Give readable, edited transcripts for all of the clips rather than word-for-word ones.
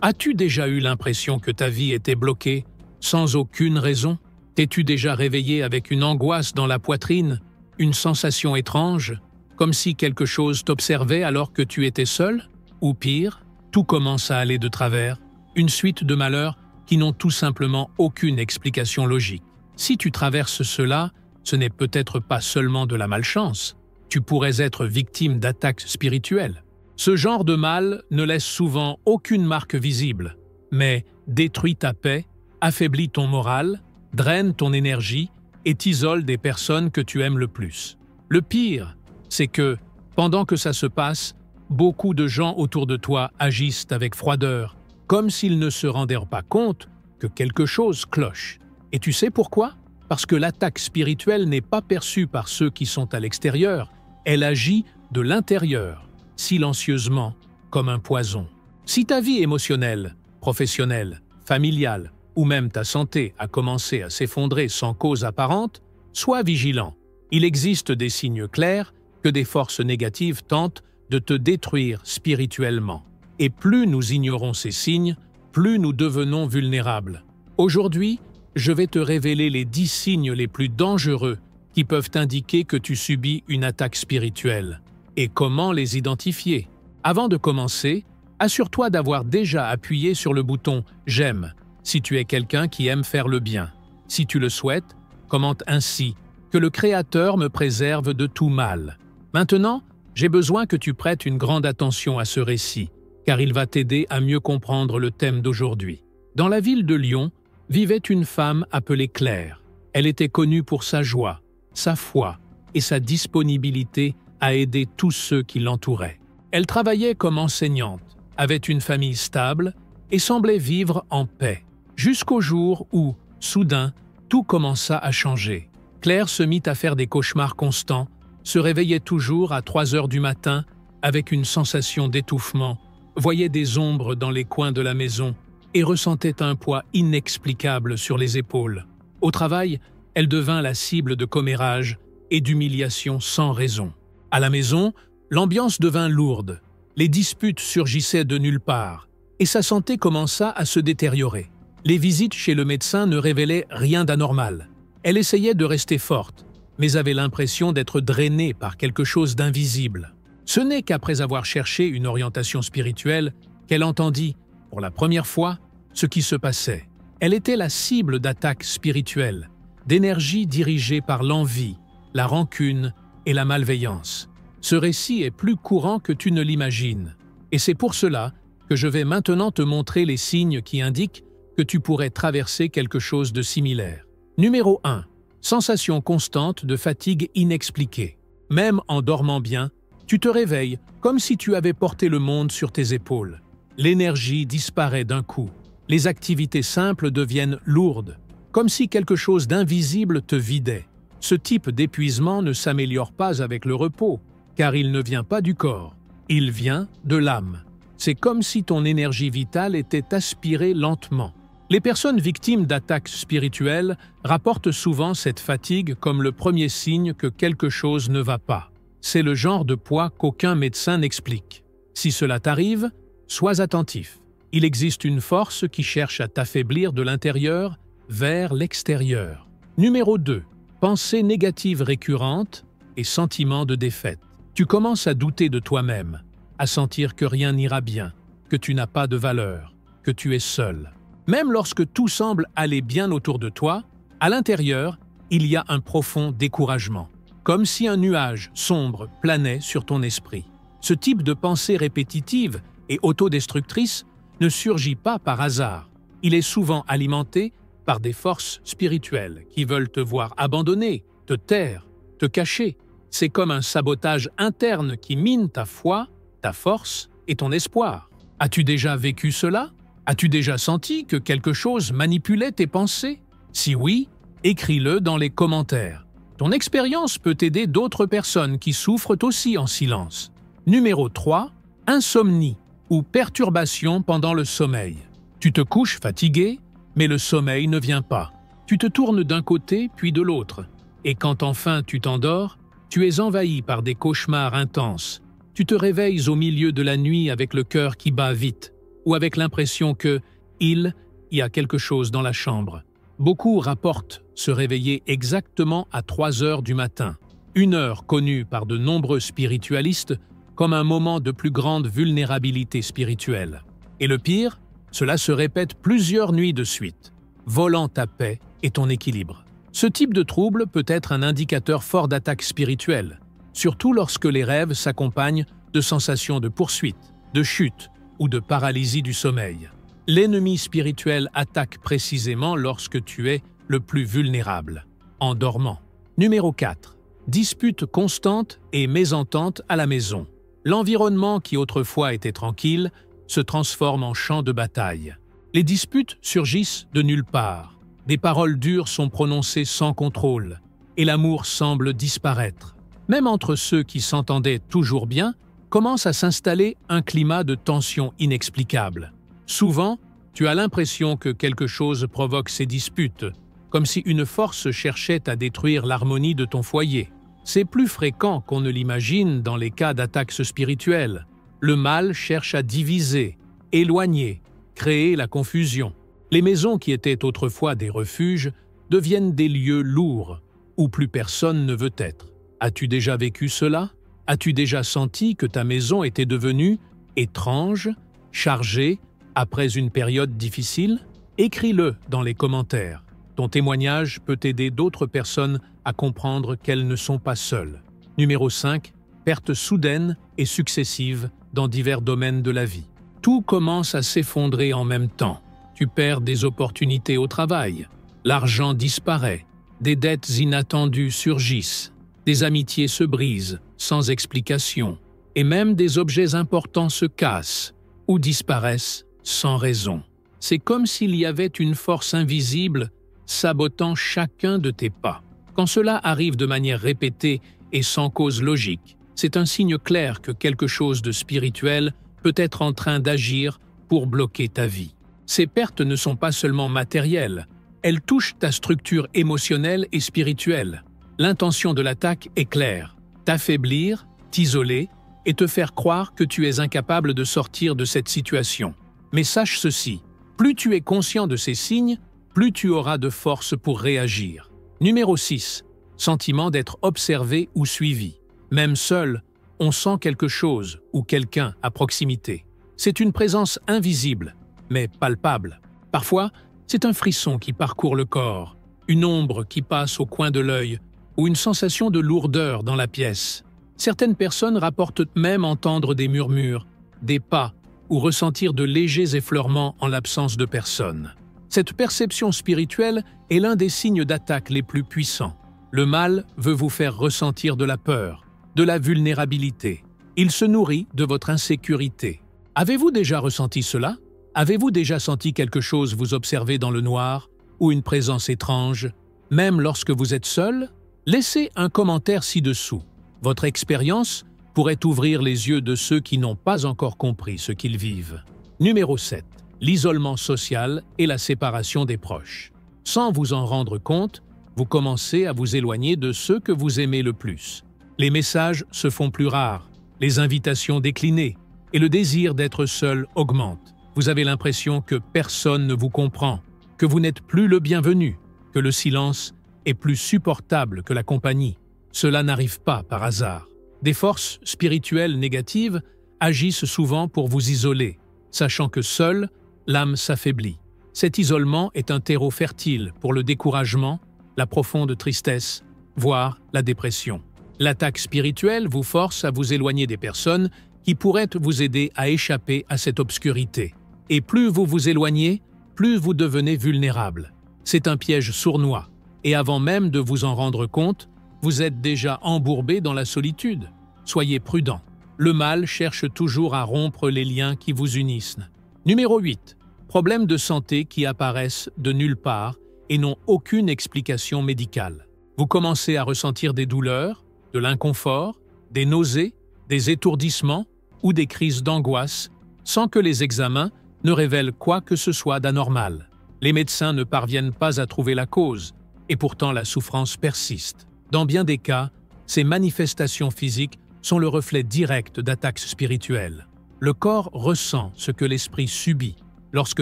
As-tu déjà eu l'impression que ta vie était bloquée, sans aucune raison? T'es-tu déjà réveillé avec une angoisse dans la poitrine, une sensation étrange, comme si quelque chose t'observait alors que tu étais seul? Ou pire, tout commence à aller de travers, une suite de malheurs qui n'ont tout simplement aucune explication logique. Si tu traverses cela, ce n'est peut-être pas seulement de la malchance, tu pourrais être victime d'attaques spirituelles. Ce genre de mal ne laisse souvent aucune marque visible, mais détruit ta paix, affaiblit ton moral, draine ton énergie et t'isole des personnes que tu aimes le plus. Le pire, c'est que, pendant que ça se passe, beaucoup de gens autour de toi agissent avec froideur, comme s'ils ne se rendaient pas compte que quelque chose cloche. Et tu sais pourquoi? Parce que l'attaque spirituelle n'est pas perçue par ceux qui sont à l'extérieur, elle agit de l'intérieur, silencieusement, comme un poison. Si ta vie émotionnelle, professionnelle, familiale ou même ta santé a commencé à s'effondrer sans cause apparente, sois vigilant. Il existe des signes clairs que des forces négatives tentent de te détruire spirituellement. Et plus nous ignorons ces signes, plus nous devenons vulnérables. Aujourd'hui, je vais te révéler les 10 signes les plus dangereux qui peuvent indiquer que tu subis une attaque spirituelle. Et comment les identifier? Avant de commencer, assure-toi d'avoir déjà appuyé sur le bouton « J'aime » si tu es quelqu'un qui aime faire le bien. Si tu le souhaites, commente ainsi « Que le Créateur me préserve de tout mal ». Maintenant, j'ai besoin que tu prêtes une grande attention à ce récit, car il va t'aider à mieux comprendre le thème d'aujourd'hui. Dans la ville de Lyon, vivait une femme appelée Claire. Elle était connue pour sa joie, sa foi et sa disponibilité à aider tous ceux qui l'entouraient. Elle travaillait comme enseignante, avait une famille stable et semblait vivre en paix, jusqu'au jour où, soudain, tout commença à changer. Claire se mit à faire des cauchemars constants, se réveillait toujours à 3 heures du matin avec une sensation d'étouffement, voyait des ombres dans les coins de la maison et ressentait un poids inexplicable sur les épaules. Au travail, elle devint la cible de commérages et d'humiliations sans raison. À la maison, l'ambiance devint lourde, les disputes surgissaient de nulle part et sa santé commença à se détériorer. Les visites chez le médecin ne révélaient rien d'anormal. Elle essayait de rester forte, mais avait l'impression d'être drainée par quelque chose d'invisible. Ce n'est qu'après avoir cherché une orientation spirituelle qu'elle entendit, pour la première fois, ce qui se passait. Elle était la cible d'attaques spirituelles, d'énergies dirigées par l'envie, la rancune et la malveillance. Ce récit est plus courant que tu ne l'imagines, et c'est pour cela que je vais maintenant te montrer les signes qui indiquent que tu pourrais traverser quelque chose de similaire. Numéro 1. Sensation constante de fatigue inexpliquée. Même en dormant bien, tu te réveilles comme si tu avais porté le monde sur tes épaules. L'énergie disparaît d'un coup. Les activités simples deviennent lourdes, comme si quelque chose d'invisible te vidait. Ce type d'épuisement ne s'améliore pas avec le repos, car il ne vient pas du corps, il vient de l'âme. C'est comme si ton énergie vitale était aspirée lentement. Les personnes victimes d'attaques spirituelles rapportent souvent cette fatigue comme le premier signe que quelque chose ne va pas. C'est le genre de poids qu'aucun médecin n'explique. Si cela t'arrive, sois attentif. Il existe une force qui cherche à t'affaiblir de l'intérieur vers l'extérieur. Numéro 2. Pensées négatives récurrentes et sentiments de défaite. Tu commences à douter de toi-même, à sentir que rien n'ira bien, que tu n'as pas de valeur, que tu es seul. Même lorsque tout semble aller bien autour de toi, à l'intérieur, il y a un profond découragement, comme si un nuage sombre planait sur ton esprit. Ce type de pensée répétitive et autodestructrice ne surgit pas par hasard. Il est souvent alimenté par des forces spirituelles qui veulent te voir abandonner, te taire, te cacher. C'est comme un sabotage interne qui mine ta foi, ta force et ton espoir. As-tu déjà vécu cela? As-tu déjà senti que quelque chose manipulait tes pensées? Si oui, écris-le dans les commentaires. Ton expérience peut aider d'autres personnes qui souffrent aussi en silence. Numéro 3. Insomnie ou perturbation pendant le sommeil. Tu te couches fatigué, mais le sommeil ne vient pas. Tu te tournes d'un côté puis de l'autre. Et quand enfin tu t'endors, tu es envahi par des cauchemars intenses. Tu te réveilles au milieu de la nuit avec le cœur qui bat vite. ou avec l'impression que il y a quelque chose dans la chambre. Beaucoup rapportent se réveiller exactement à 3 heures du matin, une heure connue par de nombreux spiritualistes comme un moment de plus grande vulnérabilité spirituelle. Et le pire, cela se répète plusieurs nuits de suite, volant ta paix et ton équilibre. Ce type de trouble peut être un indicateur fort d'attaque spirituelle, surtout lorsque les rêves s'accompagnent de sensations de poursuite, de chute ou de paralysie du sommeil. L'ennemi spirituel attaque précisément lorsque tu es le plus vulnérable, en dormant. Numéro 4. Disputes constantes et mésententes à la maison. L'environnement qui autrefois était tranquille se transforme en champ de bataille. Les disputes surgissent de nulle part. Des paroles dures sont prononcées sans contrôle, et l'amour semble disparaître. Même entre ceux qui s'entendaient toujours bien, commence à s'installer un climat de tension inexplicable. Souvent, tu as l'impression que quelque chose provoque ces disputes, comme si une force cherchait à détruire l'harmonie de ton foyer. C'est plus fréquent qu'on ne l'imagine dans les cas d'attaques spirituelles. Le mal cherche à diviser, éloigner, créer la confusion. Les maisons qui étaient autrefois des refuges deviennent des lieux lourds, où plus personne ne veut être. As-tu déjà vécu cela? As-tu déjà senti que ta maison était devenue étrange, chargée, après une période difficile? Écris-le dans les commentaires. Ton témoignage peut aider d'autres personnes à comprendre qu'elles ne sont pas seules. Numéro 5. Pertes soudaines et successives dans divers domaines de la vie. Tout commence à s'effondrer en même temps. Tu perds des opportunités au travail, l'argent disparaît, des dettes inattendues surgissent, des amitiés se brisent sans explication, et même des objets importants se cassent ou disparaissent sans raison. C'est comme s'il y avait une force invisible sabotant chacun de tes pas. Quand cela arrive de manière répétée et sans cause logique, c'est un signe clair que quelque chose de spirituel peut être en train d'agir pour bloquer ta vie. Ces pertes ne sont pas seulement matérielles, elles touchent ta structure émotionnelle et spirituelle. L'intention de l'attaque est claire, t'affaiblir, t'isoler et te faire croire que tu es incapable de sortir de cette situation. Mais sache ceci, plus tu es conscient de ces signes, plus tu auras de force pour réagir. Numéro 6. Sentiment d'être observé ou suivi. Même seul, on sent quelque chose ou quelqu'un à proximité. C'est une présence invisible, mais palpable. Parfois, c'est un frisson qui parcourt le corps, une ombre qui passe au coin de l'œil ou une sensation de lourdeur dans la pièce. Certaines personnes rapportent même entendre des murmures, des pas ou ressentir de légers effleurements en l'absence de personne. Cette perception spirituelle est l'un des signes d'attaque les plus puissants. Le mal veut vous faire ressentir de la peur, de la vulnérabilité. Il se nourrit de votre insécurité. Avez-vous déjà ressenti cela? Avez-vous déjà senti quelque chose vous observer dans le noir ou une présence étrange, même lorsque vous êtes seul? Laissez un commentaire ci-dessous. Votre expérience pourrait ouvrir les yeux de ceux qui n'ont pas encore compris ce qu'ils vivent. Numéro 7. L'isolement social et la séparation des proches. Sans vous en rendre compte, vous commencez à vous éloigner de ceux que vous aimez le plus. Les messages se font plus rares, les invitations déclinées, et le désir d'être seul augmente. Vous avez l'impression que personne ne vous comprend, que vous n'êtes plus le bienvenu, que le silence est plus supportable que la compagnie. Cela n'arrive pas par hasard. Des forces spirituelles négatives agissent souvent pour vous isoler, sachant que seule, l'âme s'affaiblit. Cet isolement est un terreau fertile pour le découragement, la profonde tristesse, voire la dépression. L'attaque spirituelle vous force à vous éloigner des personnes qui pourraient vous aider à échapper à cette obscurité. Et plus vous vous éloignez, plus vous devenez vulnérable. C'est un piège sournois, et avant même de vous en rendre compte, vous êtes déjà embourbé dans la solitude. Soyez prudent. Le mal cherche toujours à rompre les liens qui vous unissent. Numéro 8. Problèmes de santé qui apparaissent de nulle part et n'ont aucune explication médicale. Vous commencez à ressentir des douleurs, de l'inconfort, des nausées, des étourdissements ou des crises d'angoisse, sans que les examens ne révèlent quoi que ce soit d'anormal. Les médecins ne parviennent pas à trouver la cause, et pourtant la souffrance persiste. Dans bien des cas, ces manifestations physiques sont le reflet direct d'attaques spirituelles. Le corps ressent ce que l'esprit subit. Lorsque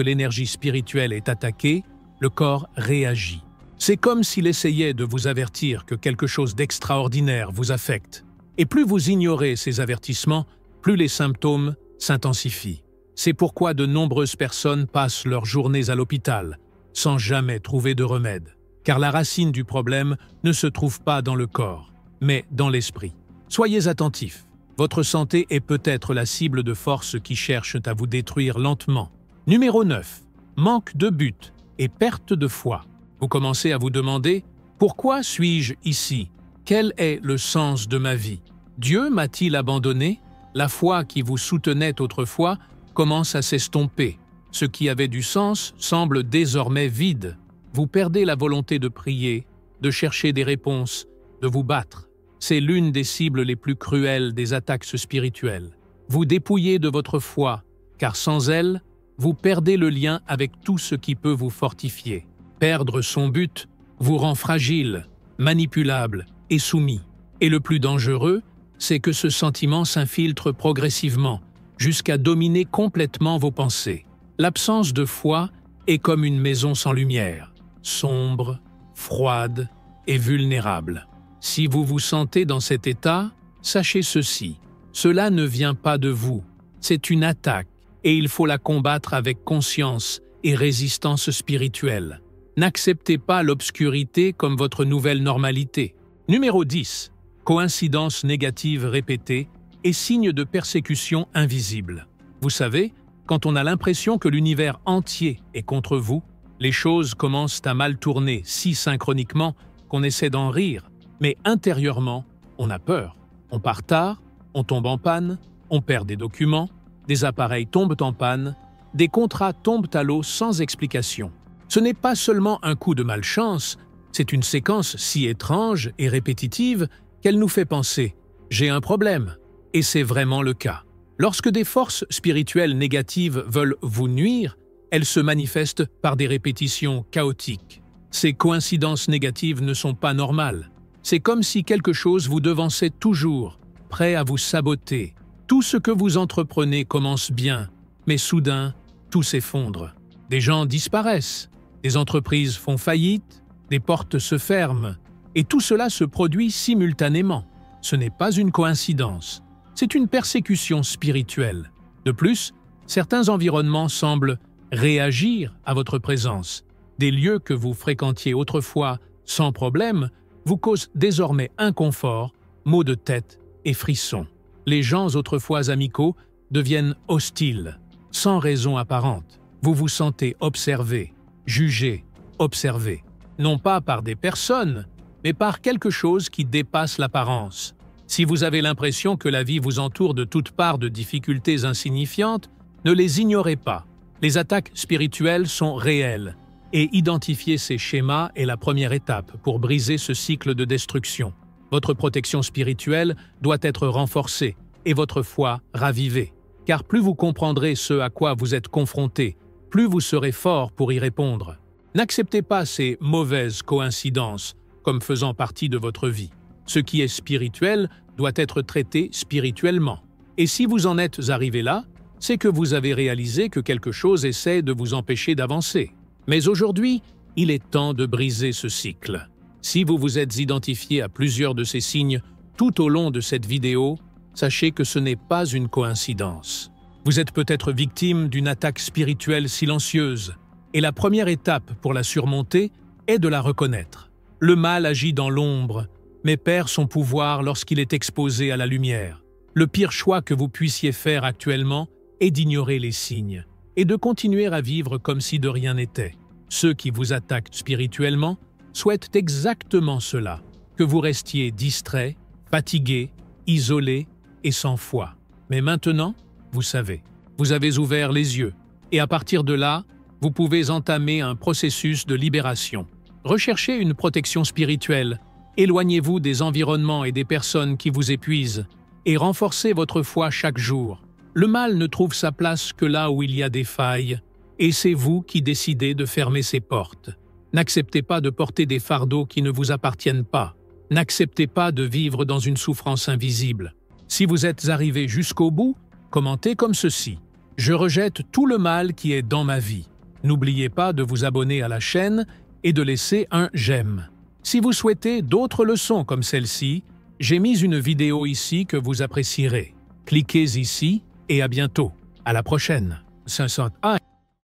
l'énergie spirituelle est attaquée, le corps réagit. C'est comme s'il essayait de vous avertir que quelque chose d'extraordinaire vous affecte. Et plus vous ignorez ces avertissements, plus les symptômes s'intensifient. C'est pourquoi de nombreuses personnes passent leurs journées à l'hôpital, sans jamais trouver de remède. Car la racine du problème ne se trouve pas dans le corps, mais dans l'esprit. Soyez attentifs. Votre santé est peut-être la cible de forces qui cherchent à vous détruire lentement. Numéro 9. Manque de but et perte de foi. Vous commencez à vous demander « Pourquoi suis-je ici? Quel est le sens de ma vie? Dieu m'a-t-il abandonné ?» La foi qui vous soutenait autrefois commence à s'estomper. Ce qui avait du sens semble désormais vide. Vous perdez la volonté de prier, de chercher des réponses, de vous battre. C'est l'une des cibles les plus cruelles des attaques spirituelles. Vous dépouillez de votre foi, car sans elle, vous perdez le lien avec tout ce qui peut vous fortifier. Perdre son but vous rend fragile, manipulable et soumis. Et le plus dangereux, c'est que ce sentiment s'infiltre progressivement, jusqu'à dominer complètement vos pensées. L'absence de foi est comme une maison sans lumière, sombre, froide et vulnérable. Si vous vous sentez dans cet état, sachez ceci, cela ne vient pas de vous, c'est une attaque et il faut la combattre avec conscience et résistance spirituelle. N'acceptez pas l'obscurité comme votre nouvelle normalité. Numéro 10. Coïncidence négative répétée et signe de persécution invisible. Vous savez, quand on a l'impression que l'univers entier est contre vous, les choses commencent à mal tourner si synchroniquement qu'on essaie d'en rire. Mais intérieurement, on a peur. On part tard, on tombe en panne, on perd des documents, des appareils tombent en panne, des contrats tombent à l'eau sans explication. Ce n'est pas seulement un coup de malchance, c'est une séquence si étrange et répétitive qu'elle nous fait penser « j'ai un problème ». Et c'est vraiment le cas. Lorsque des forces spirituelles négatives veulent vous nuire, elles se manifestent par des répétitions chaotiques. Ces coïncidences négatives ne sont pas normales. C'est comme si quelque chose vous devançait toujours, prêt à vous saboter. Tout ce que vous entreprenez commence bien, mais soudain, tout s'effondre. Des gens disparaissent, des entreprises font faillite, des portes se ferment, et tout cela se produit simultanément. Ce n'est pas une coïncidence, c'est une persécution spirituelle. De plus, certains environnements semblent réagir à votre présence. Des lieux que vous fréquentiez autrefois sans problème vous causent désormais inconfort, maux de tête et frissons. Les gens autrefois amicaux deviennent hostiles, sans raison apparente. Vous vous sentez observé, jugé, observé. Non pas par des personnes, mais par quelque chose qui dépasse l'apparence. Si vous avez l'impression que la vie vous entoure de toutes parts de difficultés insignifiantes, ne les ignorez pas. Les attaques spirituelles sont réelles, et identifier ces schémas est la première étape pour briser ce cycle de destruction. Votre protection spirituelle doit être renforcée et votre foi ravivée. Car plus vous comprendrez ce à quoi vous êtes confronté, plus vous serez fort pour y répondre. N'acceptez pas ces mauvaises coïncidences comme faisant partie de votre vie. Ce qui est spirituel doit être traité spirituellement. Et si vous en êtes arrivé là, c'est que vous avez réalisé que quelque chose essaie de vous empêcher d'avancer. Mais aujourd'hui, il est temps de briser ce cycle. Si vous vous êtes identifié à plusieurs de ces signes tout au long de cette vidéo, sachez que ce n'est pas une coïncidence. Vous êtes peut-être victime d'une attaque spirituelle silencieuse, et la première étape pour la surmonter est de la reconnaître. Le mal agit dans l'ombre, mais perd son pouvoir lorsqu'il est exposé à la lumière. Le pire choix que vous puissiez faire actuellement est d'ignorer les signes et de continuer à vivre comme si de rien n'était. Ceux qui vous attaquent spirituellement souhaitent exactement cela, que vous restiez distrait, fatigué, isolé et sans foi. Mais maintenant, vous savez, vous avez ouvert les yeux, et à partir de là, vous pouvez entamer un processus de libération. Recherchez une protection spirituelle, éloignez-vous des environnements et des personnes qui vous épuisent, et renforcez votre foi chaque jour. Le mal ne trouve sa place que là où il y a des failles, et c'est vous qui décidez de fermer ces portes. N'acceptez pas de porter des fardeaux qui ne vous appartiennent pas. N'acceptez pas de vivre dans une souffrance invisible. Si vous êtes arrivé jusqu'au bout, Commentez comme ceci. Je rejette tout le mal qui est dans ma vie. N'oubliez pas de vous abonner à la chaîne et de laisser un j'aime. Si vous souhaitez d'autres leçons comme celle-ci, j'ai mis une vidéo ici que vous apprécierez. Cliquez ici et à bientôt. À la prochaine. 500